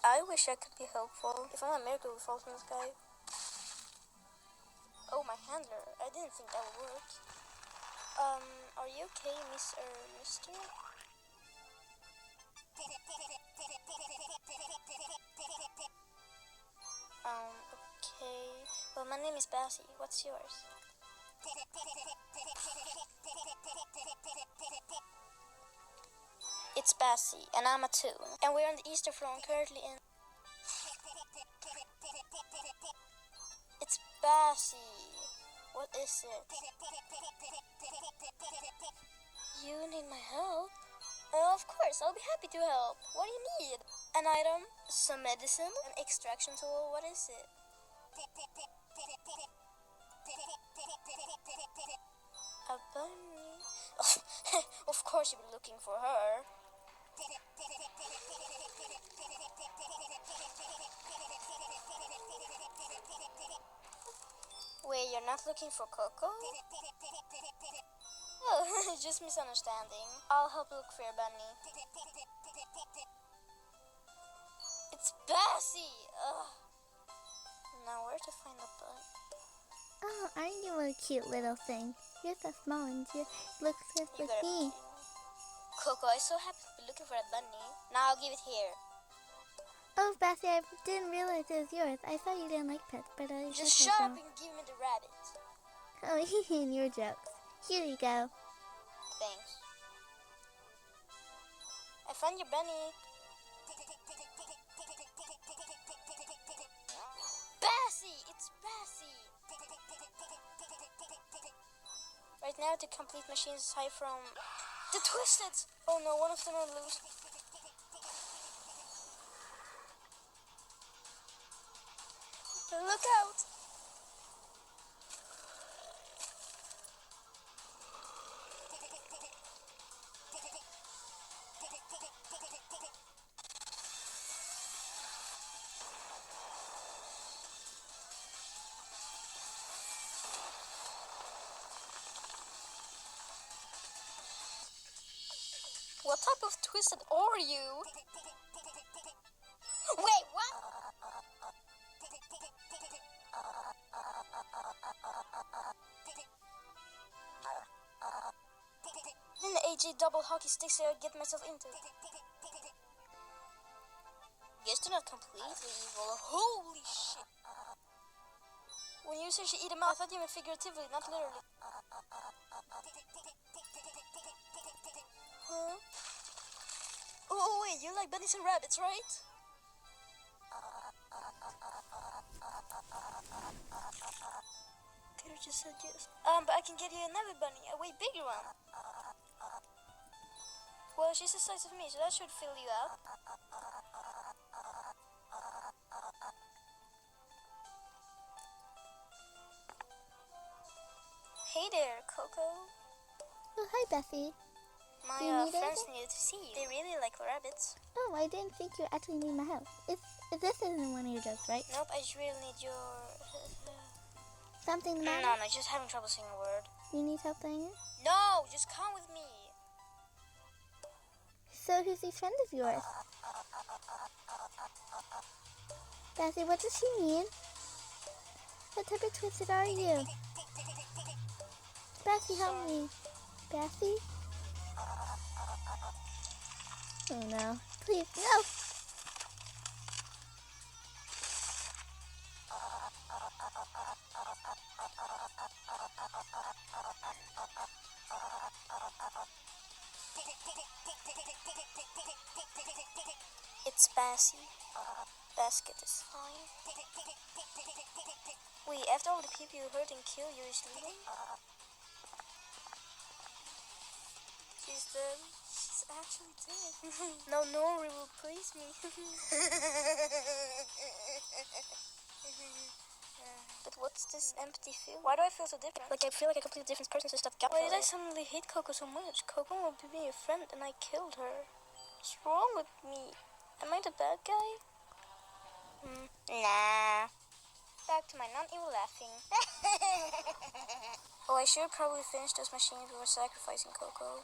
I wish I could be helpful. If only a miracle would fall from the sky. Oh, my handler. I didn't think that would work. Are you okay, Miss or Mister? Okay. Well, my name is Bassie. What's yours? It's Bassie, and I'm a toon. And we're on the Easter Front, currently in... It's Bassie. What is it? You need my help? Of course, I'll be happy to help. What do you need? An item? Some medicine? An extraction tool? What is it? A bunny? Of course you've been looking for her. Wait, you're not looking for Coco? Oh, just misunderstanding. I'll help look for your bunny. It's Bassie! Ugh. Now where to find the bunny? Oh, aren't you a cute little thing? You're so small and you look just like me. Coco, I'm so happy to be looking for that bunny. Now I'll give it here. Oh, Bassie, I didn't realize it was yours. I thought you didn't like pets, but I just shut up and give me the rabbit. Oh, your jokes. Here you go. Thanks. I found your bunny. Bassie! It's Bassie! Right now, the complete machines aside from the Twisted! Oh no, one of them are loose. Look out! What type of Twisted are you? Wait, what? Then the AJ double hockey sticks I get myself into. Guess they're not completely evil. Holy shit! When you say she eat them out, I thought you meant figuratively, not literally. Huh? Oh wait, you like bunnies and rabbits, right? Could have just said yes. But I can get you another bunny, a way bigger one. Well, she's the size of me, so that should fill you out. Hey there, Coco. Oh, hi, Bassie. My friends needed to see you. They really like rabbits. Oh, I didn't think you actually need my help. If this isn't one of your jokes, right? Nope, I just really need your... Something the matter? No, just having trouble saying a word. You need help saying it? No, just come with me. So who's these friends of yours? Bassie, what does she mean? What type of Twisted are you? Bassie, help me. Bassie? Oh no. Please, no! It's Bassie. Basket is fine. Wait, after all the people you hurt and killed, you're just leaving? She's dead. She's actually dead. No one will replace me. But what's this empty feeling? Why do I feel so different? Like I feel like a completely different person since that gap. Why did I suddenly hate Coco so much? Coco will be a friend and I killed her. What's wrong with me? Am I the bad guy? Nah. Back to my non-evil laughing. Oh, I should probably finish those machines before sacrificing Coco.